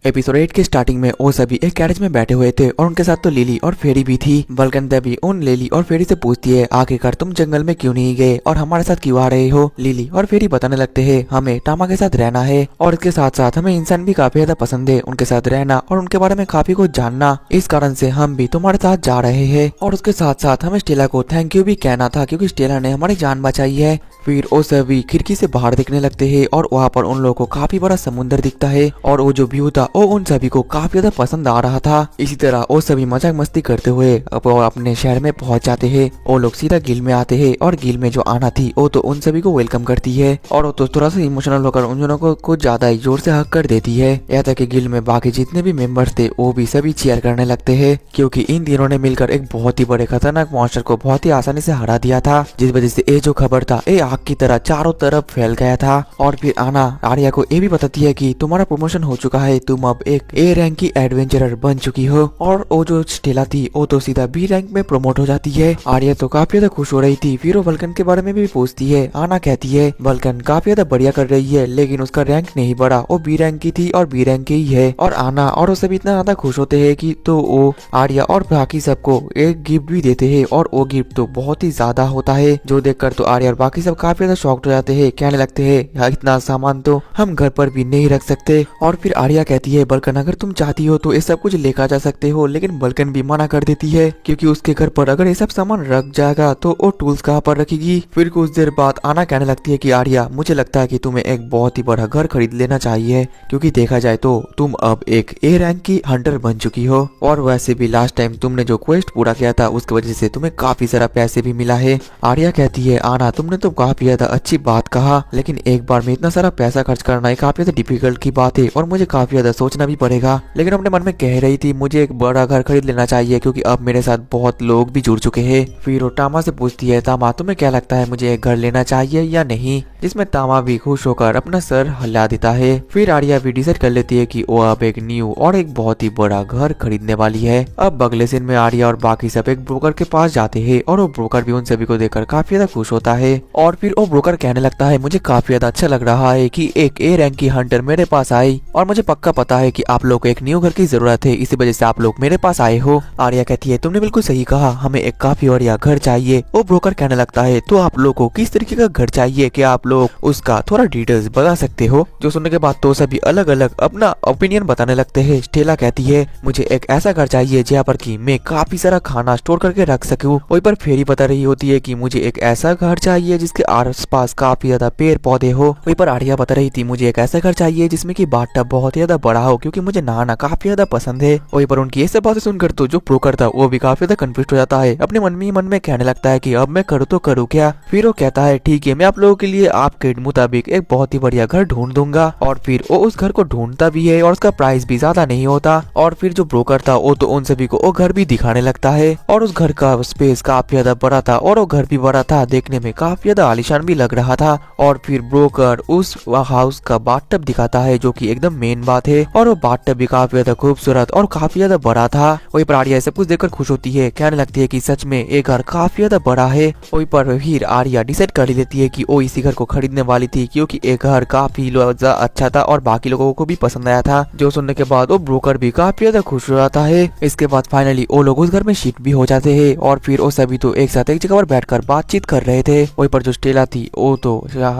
Episode 8 के starting में वो सभी एक गैरेज में बैठे हुए थे और उनके साथ तो लिली और फेरी भी थी। वल्कन देवी उन लिली और फेरी से पूछती है, आखिरकार तुम जंगल में क्यों नहीं गए और हमारे साथ क्यों आ रहे हो। लिली और फेरी बताने लगते हैं, हमें टामा के साथ रहना है और इसके साथ साथ हमें इंसान भी काफी ज्यादा पसंद है, उनके साथ रहना और उनके बारे में काफी कुछ जानना। इस कारण से हम भी तुम्हारे साथ जा रहे हैं और उसके साथ साथ हमें स्टेला को थैंक यू भी कहना था क्योंकि स्टेला ने हमारी जान बचाई है। फिर वो सभी खिड़की से बाहर देखने लगते हैं और वहाँ पर उन लोगों को काफी बड़ा समुद्र दिखता है और वो जो व्यू था वो उन सभी को काफी ज्यादा पसंद आ रहा था। इसी तरह वो सभी मजाक मस्ती करते हुए अब वो अपने शहर में पहुंच जाते हैं। वो लोग सीधा गिल में आते हैं और गिल में जो आना थी वो तो उन सभी को वेलकम करती है और वो तो थोड़ा सा इमोशनल होकर उन दोनों को कुछ ज्यादा ही जोर से हक कर देती है। यहाँ तक कि गिल में बाकी जितने भी मेंबर्स थे वो भी सभी चीयर करने लगते हैं क्योंकि इन तीनों ने मिलकर एक बहुत ही बड़े खतरनाक मॉन्स्टर को बहुत ही आसानी से हरा दिया था, जिस वजह से ये जो खबर था ये आग की तरह चारों तरफ फैल गया था। और फिर आना आर्या को ये भी बताती है कि तुम्हारा प्रमोशन हो चुका है, तुम अब एक ए रैंक की एडवेंचरर बन चुकी हो। और वो जो स्टेला थी वो तो सीधा बी रैंक में प्रमोट हो जाती है। आर्या तो काफी ज्यादा खुश हो रही थी। फिर वो वल्कन के बारे में भी पूछती है। आना कहती है वल्कन काफी ज्यादा बढ़िया कर रही है लेकिन उसका रैंक नहीं बढ़ा, वो बी रैंक की थी और बी रैंक की ही है। और आना और वो सब इतना ज्यादा खुश होते हैं कि तो वो आर्या और बाकी सबको एक गिफ्ट भी देते हैं और वो गिफ्ट तो बहुत ही ज्यादा होता है, जो देखकर तो आर्या और बाकी सब काफी ज्यादा शॉक्ड हो जाते हैं। कहने लगते हैं इतना सामान तो हम घर पर भी नहीं रख सकते। और फिर आर्या कहती है बल्कन अगर तुम चाहती हो तो ये सब कुछ लेकर जा सकते हो, लेकिन बल्कन भी मना कर देती है क्योंकि उसके घर पर अगर ये सब सामान रख जाएगा तो वो टूल्स कहाँ पर रखेगी। फिर कुछ देर बाद आना कहने लगती है कि आर्या मुझे लगता है कि तुम्हें एक बहुत ही बड़ा घर खरीद लेना चाहिए क्योंकि देखा जाए तो तुम अब एक ए रैंक की हंटर बन चुकी हो और वैसे भी लास्ट टाइम तुमने जो क्वेस्ट पूरा किया था उसकी वजह से तुम्हें काफी सारा पैसे भी मिला है। आर्या कहती है आना तुमने तो काफी ज्यादा अच्छी बात कहा, लेकिन एक बार में इतना सारा पैसा खर्च करना एक काफी ज्यादा डिफिकल्ट की बात है और मुझे काफी ज्यादा सोचना भी पड़ेगा। लेकिन अपने मन में कह रही थी मुझे एक बड़ा घर खरीद लेना चाहिए क्योंकि अब मेरे साथ बहुत लोग भी जुड़ चुके हैं। फिर वो टामा से पूछती है तामा तुम्हें क्या लगता है मुझे एक घर लेना चाहिए या नहीं, जिसमें तामा भी खुश होकर अपना सर हिला देता है। फिर आर्या भी डिसाइड कर लेती है कि वो अब एक न्यू और एक बहुत ही बड़ा घर खरीदने वाली है। अब अगले सीन में आर्या और बाकी सब एक ब्रोकर के पास जाते हैं और वो ब्रोकर भी उन सभी को देखकर काफी ज्यादा खुश होता है। और फिर वो ब्रोकर कहने लगता है मुझे काफी ज्यादा अच्छा लग रहा है कि एक ए रैंक की हंटर मेरे पास आई और मुझे पक्का पता है कि आप लोग को एक न्यू घर की जरूरत है, इसी वजह से आप लोग मेरे पास आए हो। आर्या कहती है तुमने बिल्कुल सही कहा, हमें एक काफी बढ़िया घर चाहिए। वो ब्रोकर कहने लगता है तो आप लोग को किस तरीके का घर चाहिए, क्या आप लोग उसका थोड़ा डिटेल्स बता सकते हो। जो सुनने के बाद तो सभी अलग अलग अपना ओपिनियन बताने लगते हैं। स्टेला कहती है मुझे एक ऐसा घर चाहिए जहाँ पर कि मैं काफी सारा खाना स्टोर करके रख सकूं। वहीं पर फेरी बता रही होती है कि मुझे एक ऐसा घर चाहिए जिसके आसपास काफी ज्यादा पेड़ पौधे हो। वहीं पर आर्या बता रही थी मुझे एक ऐसा घर चाहिए जिसमें कि बाथटब बहुत ज्यादा बड़ा हो क्योंकि मुझे नहाना काफी ज्यादा पसंद है। वहीं पर उनकी ये सब बातें सुनकर तो जो ब्रोकर था वो भी काफी ज्यादा कंफ्यूज हो जाता है। अपने मन में कहने लगता है कि अब मैं करूँ तो करूँ क्या। फिर वो कहता है ठीक है मैं आप लोगों के लिए आपके मुताबिक एक बहुत ही बढ़िया घर ढूंढ दूंगा। और फिर वो उस घर को ढूंढता भी है और उसका प्राइस भी ज्यादा नहीं होता। और फिर जो ब्रोकर था वो तो उन सभी को वो घर भी दिखाने लगता है और उस घर का स्पेस काफी ज्यादा बड़ा था और वो घर भी बड़ा था, देखने में काफी ज्यादा आलीशान भी लग रहा था। और फिर ब्रोकर उस हाउस का बाथटब दिखाता है जो कि एकदम मेन बात है और वो बाथटब भी काफी ज्यादा खूबसूरत और काफी ज्यादा बड़ा था। वही पर आर्या सब कुछ देखकर खुश होती है, कहने लगती है कि सच में ये घर काफी ज्यादा बड़ा है। वही पर फिर आर्या डिसाइड कर लेती है कि वो इसी घर को खरीदने वाली थी क्योंकि एक घर काफी ज्यादा अच्छा था और बाकी लोगों को भी पसंद आया था। जो सुनने के बाद वो ब्रोकर भी काफी ज्यादा खुश हो जाता है। इसके बाद फाइनली वो लोग उस घर में शिफ्ट भी हो जाते हैं और फिर वो सभी तो एक साथ एक जगह पर बैठकर बातचीत कर रहे थे। वही पर जो स्टेला थी वो तो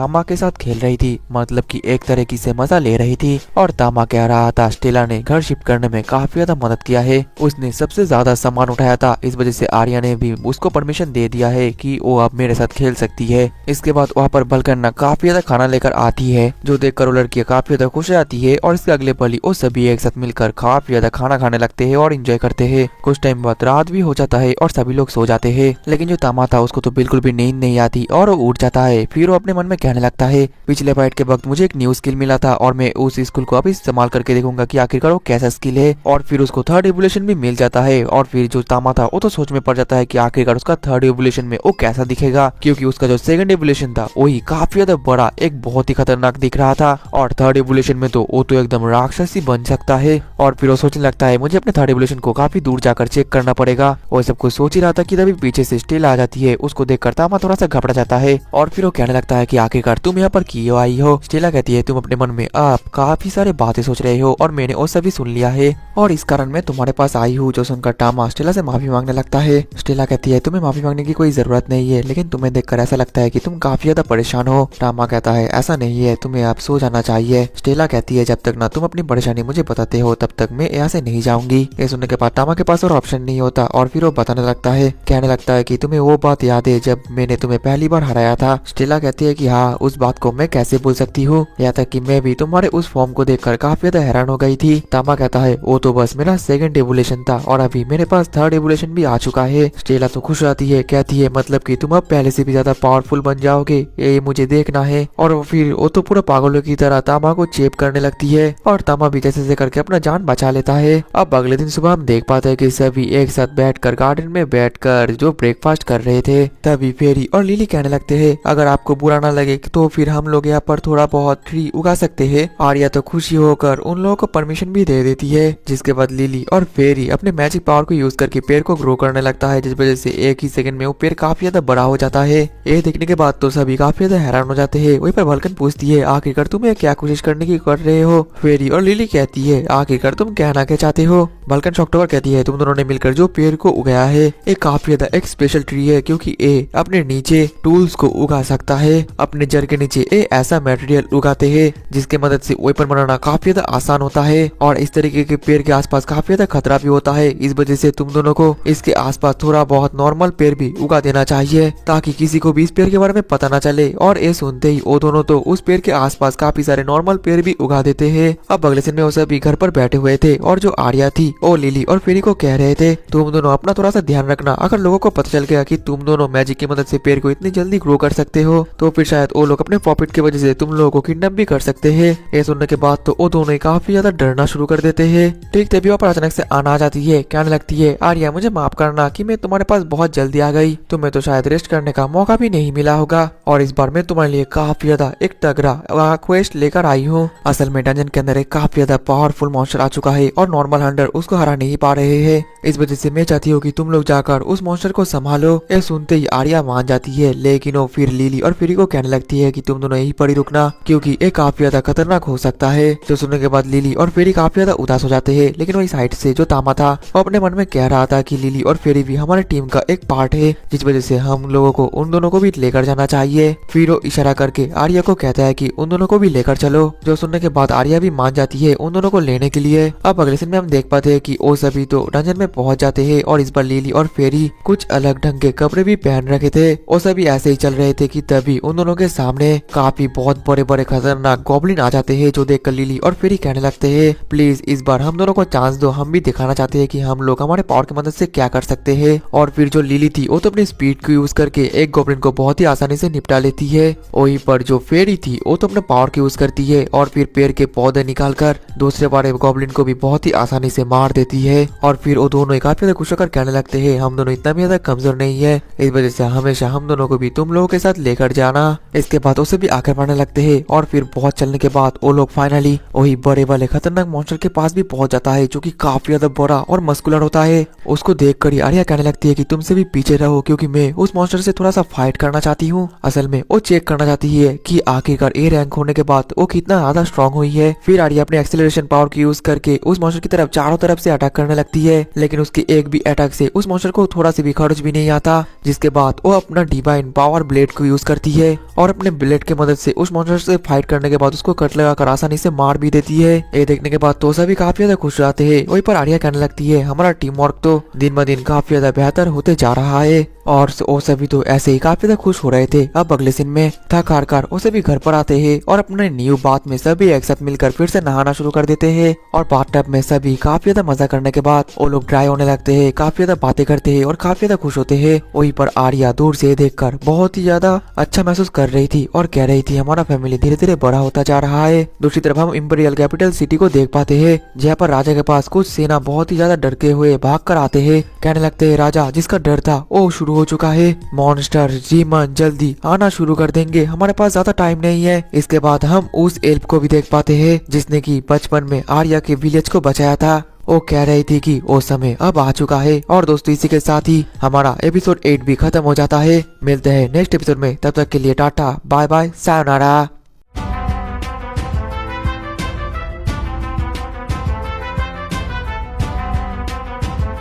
तामा के साथ खेल रही थी, मतलब कि एक तरीके से मजा ले रही थी। और तामा कह रहा था स्टेला ने घर शिफ्ट करने में काफी ज्यादा मदद किया है, उसने सबसे ज्यादा सामान उठाया था, इस वजह से आर्या ने भी उसको परमिशन दे दिया है कि वो अब मेरे साथ खेल सकती है। इसके बाद वहाँ पर बलकन्ना काफी ज्यादा खाना लेकर आती है जो देखकर वो लड़कियां काफी ज्यादा खुश जाती है। और इसके अगले पल ही वो सभी एक साथ मिलकर काफी ज्यादा खाना खाने लगते हैं और एंजॉय करते हैं। कुछ टाइम बाद रात भी हो जाता है और सभी लोग सो जाते हैं, लेकिन जो तामा था उसको तो बिल्कुल भी नींद नहीं आती और वो उठ जाता है। फिर वो अपने मन में कहने लगता है पिछले फाइट के वक्त मुझे एक न्यू स्किल मिला था और मैं उस स्किल को अभी इस्तेमाल करके देखूंगा कि आखिरकार वो कैसा स्किल है। और फिर उसको थर्ड एवोल्यूशन भी मिल जाता है और फिर जो तामा था वो तो सोच में पड़ जाता है कि आखिरकार उसका थर्ड एवोल्यूशन में वो कैसा दिखेगा क्योंकि उसका जो सेकंड एवोल्यूशन था वही काफी ज्यादा बड़ा एक बहुत ही खतरनाक दिख रहा था और थर्ड एवोल्यूशन में तो वो तो एकदम राक्षसी बन सकता है। और फिर वो सोचने लगता है मुझे अपने थर्ड एवोल्यूशन को काफी दूर जाकर चेक करना पड़ेगा। वो सब कुछ सोच ही रहा था कि तभी पीछे से स्टेला आ जाती है, उसको देखकर तामा थोड़ा सा घबरा जाता है और फिर वो कहने लगता है कि आखिरकार तुम यहाँ पर क्यों आई हो। स्टेला कहती है तुम अपने मन में आप काफी सारे बातें सोच रहे हो और मैंने वो सभी सुन लिया है और इस कारण मैं तुम्हारे पास आई हूँ। जो सुनकर टामा स्टेला से माफी मांगने लगता है। स्टेला कहती है तुम्हें माफी मांगने की कोई जरूरत नहीं है, लेकिन तुम्हें देखकर ऐसा लगता है कि तुम काफी ज्यादा परेशान हो। टामा कहता है ऐसा नहीं है, तुम्हें अब सो जाना चाहिए। स्टेला कहती है जब तक ना तुम अपनी परेशानी मुझे बताते हो तब तक मैं यहाँ से नहीं जाऊंगी। ये सुनने के बाद टामा के पास और ऑप्शन नहीं होता और फिर वो बताने लगता है, कहने लगता है कि तुम्हें वो बात याद है जब मैंने तुम्हें पहली बार हराया था। स्टेला कहती है कि हाँ, उस बात को मैं कैसे भूल सकती हूँ, यहाँ तक कि मैं भी तुम्हारे उस फॉर्म को देखकर काफी ज्यादा हैरान हो गई थी। टामा कहता है वो तो बस मेरा सेकंड एवोल्यूशन था और अभी मेरे पास थर्ड एवोल्यूशन भी आ चुका है। स्टेला तो खुश रहती है, कहती है मतलब कि तुम अब पहले से भी ज्यादा पावरफुल बन जाओगे, ये मुझे देखना है। और फिर वो तो पूरा पागलों की तरह तामा को चेप करने लगती है और तामा भी जैसे करके अपना जान बचा लेता है। अब अगले दिन सुबह हम देख पाते हैं कि सभी एक साथ बैठकर गार्डन में बैठकर जो ब्रेकफास्ट कर रहे थे। तभी फेरी और लिली कहने लगते हैं अगर आपको बुरा ना लगे तो फिर हम लोग यहाँ पर थोड़ा बहुत ट्री उगा सकते हैं। आर्या तो खुशी होकर उन लोगों को परमिशन भी दे देती है, जिसके बाद लिली और फेरी अपने मैजिक पावर को यूज करके पेड़ को ग्रो करने लगता है, जिस वजह से एक ही सेकंड में वो पेड़ काफी ज्यादा बड़ा हो जाता है। ये देखने के बाद तो सभी काफी ज्यादा हैरान हो जाते हैं। वहीं पर वल्कन पूछती है आखिरकार तुम्हें क्या कोशिश करने की कर रहे हो। फेरी और लिली कहती है आखिरकार तुम कहना क्या चाहते हो। वल्कन शॉक्टोवर कहती है तुम दोनों ने मिलकर जो पेड़ को उगाया है ये काफी ज्यादा एक स्पेशल ट्री है, क्योंकि ये अपने नीचे टूल्स को उगा सकता है। अपने जड़ के नीचे ये ऐसा मटेरियल उगाते हैं जिसके मदद से वेपन बनाना काफी ज्यादा आसान होता है और इस तरीके के पेड़ के आसपास काफी ज्यादा खतरा भी होता है। इस वजह से तुम दोनों को इसके आसपास थोड़ा बहुत नॉर्मल पेड़ भी उगा देना चाहिए ताकि किसी को भी इस पेड़ के बारे में पता ना चले। और ये सुनते ही वो दोनों तो उस पेड़ के आसपास काफी सारे नॉर्मल पेड़ भी उगा देते हैं। अब अगले दिन में वो सभी घर पर बैठे हुए थे और जो आर्या थी वो लिली और फेरी को कह रहे थे तुम दोनों अपना थोड़ा सा ध्यान रखना, अगर लोगों को पता चल गया कि तुम दोनों मैजिक की मदद से पेड़ को इतनी जल्दी ग्रो कर सकते हो तो फिर शायद वो लोग अपने प्रॉफिट की वजह से तुम लोगों को किडनैप भी कर सकते हैं। ये सुनने के बाद तो वो दोनों काफी ज्यादा डरना शुरू कर देते हैं। ठीक तभी वहाँ पर अचानक से आना आ जाती है, कहने लगती है आर्या मुझे माफ करना कि मैं तुम्हारे पास बहुत जल्दी आ गई, तुम्हें तो शायद रेस्ट करने का मौका भी नहीं मिला होगा और इस बार मैं तुम्हारे लिए काफी ज्यादा एक तगड़ा क्वेस्ट लेकर आई हूँ। असल में डंजन के अंदर एक काफी ज्यादा पावरफुल मॉन्स्टर आ चुका है और नॉर्मल हंटर उसको हरा नहीं पा रहे हैं। इस वजह से मैं चाहती हूँ कि तुम लोग जाकर उस मॉन्स्टर को संभालो। ये सुनते ही आर्या मान जाती है, लेकिन वो फिर लिली और फेरी को कहने लगती है कि तुम दोनों यहीं पर ही रुकना क्योंकि ये काफी ज्यादा खतरनाक हो सकता है। जो सुनने के बाद लिली और फेरी काफी ज्यादा उदास हो जाते हैं, लेकिन वही साइड से जो तामा था वो अपने मन में कह रहा था कि लिली और फेरी भी हमारे टीम का एक पार्ट है, जिस वजह से हम लोगों को उन दोनों को भी लेकर जाना चाहिए। फिर वो इशारा करके आर्या को कहता है कि उन दोनों को भी लेकर चलो। जो सुनने के बाद आर्या भी मान जाती है उन दोनों को लेने के लिए। अब अगले दिन में हम देख पाते हैं कि वो सभी तो डंजन में पहुंच जाते हैं और इस बार लिली और फेरी कुछ अलग ढंग के कपड़े भी पहन रखे थे। वो सभी ऐसे ही चल रहे थे कि तभी उन दोनों के सामने काफी बहुत बड़े बड़े खतरनाक गॉब्लिन आ जाते हैं, जो देखकर लिली और फेरी कहने लगते हैं प्लीज इस बार हम दोनों को चांस दो, हम भी दिखाना चाहते हैं कि हम लोग हमारे पावर की मदद से क्या कर सकते हैं। और फिर जो लिली थी वो तो अपनी स्पीड को यूज करके एक गॉब्लिन को बहुत ही आसानी से निपटा लेती है। वहीं पर जो फेरी थी वो तो अपने पावर को यूज करती है और फिर पेड़ के पौधे निकालकर दूसरे बड़े गॉब्लिन को भी बहुत ही आसानी से मार देती है। और फिर वो दोनों काफी ज्यादा खुश होकर कहने लगते हैं हम दोनों इतना भी ज्यादा कमजोर नहीं है, इस वजह से हमेशा हम दोनों को भी तुम लोगों के साथ लेकर जाना। इसके बाद उसे भी आकर मारने लगते हैं और फिर बहुत चलने के बाद वो लोग फाइनली वही बड़े वाले खतरनाक मॉन्स्टर के पास भी पहुंच जाता है, जो कि काफी ज्यादा बड़ा और मस्कुलर होता है। उसको देख कर आर्या कहने लगती है कि तुमसे भी पीछे रहो क्योंकि मैं उस मॉन्स्टर से थोड़ा सा फाइट करना चाहती हूँ। असल में वो चेक करना चाहती है कि आखिरकार ए रैंक होने के बाद वो कितना ज्यादा स्ट्रॉन्ग हुई है। फिर आर्या अपने एक्सेलरेशन पावर की यूज करके उस मॉन्स्टर की तरफ चारों तरफ से अटैक करने लगती है, लेकिन उसकी एक भी अटैक से उस मॉन्स्टर को थोड़ा सा भी खर्च भी नहीं आता। जिसके बाद वो अपना डिवाइन पावर ब्लेड को यूज करती है और अपने ब्लेड की मदद से उस मॉन्स्टर से फाइट करने के बाद उसको कट लगाकर आसानी से मार भी देती है। ये देखने के बाद तो सभी काफी ज्यादा खुश रहते हैं। वहीं पर आर्या कहने लगती है हमारा टीम वर्क तो दिन ब दिन काफी ज्यादा बेहतर होते जा रहा है और वो सभी तो ऐसे ही काफी ज्यादा खुश हो रहे थे। अब अगले दिन में थक हार कर वो सभी घर पर आते हैं और अपने न्यू बाथ में सभी एक साथ मिलकर फिर से नहाना शुरू कर देते हैं और बाथटब में सभी काफी ज्यादा मजा करने के बाद वो लोग ड्राई होने लगते हैं, काफी ज्यादा बातें करते हैं और काफी ज्यादा खुश होते हैं। वहीं पर आर्या दूर से देखकर बहुत ही ज्यादा अच्छा महसूस कर रही थी और कह रही थी हमारा फैमिली धीरे धीरे बड़ा होता जा रहा है। दूसरी तरफ हम इंपीरियल कैपिटल सिटी को देख पाते हैं, जहाँ पर राजा के पास कुछ सेना बहुत ही ज्यादा डर के हुए भाग कर आते हैं। कहने लगते हैं राजा जिसका डर था वो शुरू हो चुका है, मॉन्स्टर जीमन जल्दी आना शुरू कर देंगे, हमारे पास ज्यादा टाइम नहीं है। इसके बाद हम उस एल्फ को भी देख पाते हैं जिसने की बचपन में आर्या के विलेज को बचाया था। वो कह रही थी कि वो समय अब आ चुका है। और दोस्तों इसी के साथ ही हमारा एपिसोड 8 भी खत्म हो जाता है। मिलते हैं नेक्स्ट एपिसोड में, तब तक के लिए टाटा बाय बाय सायोनारा।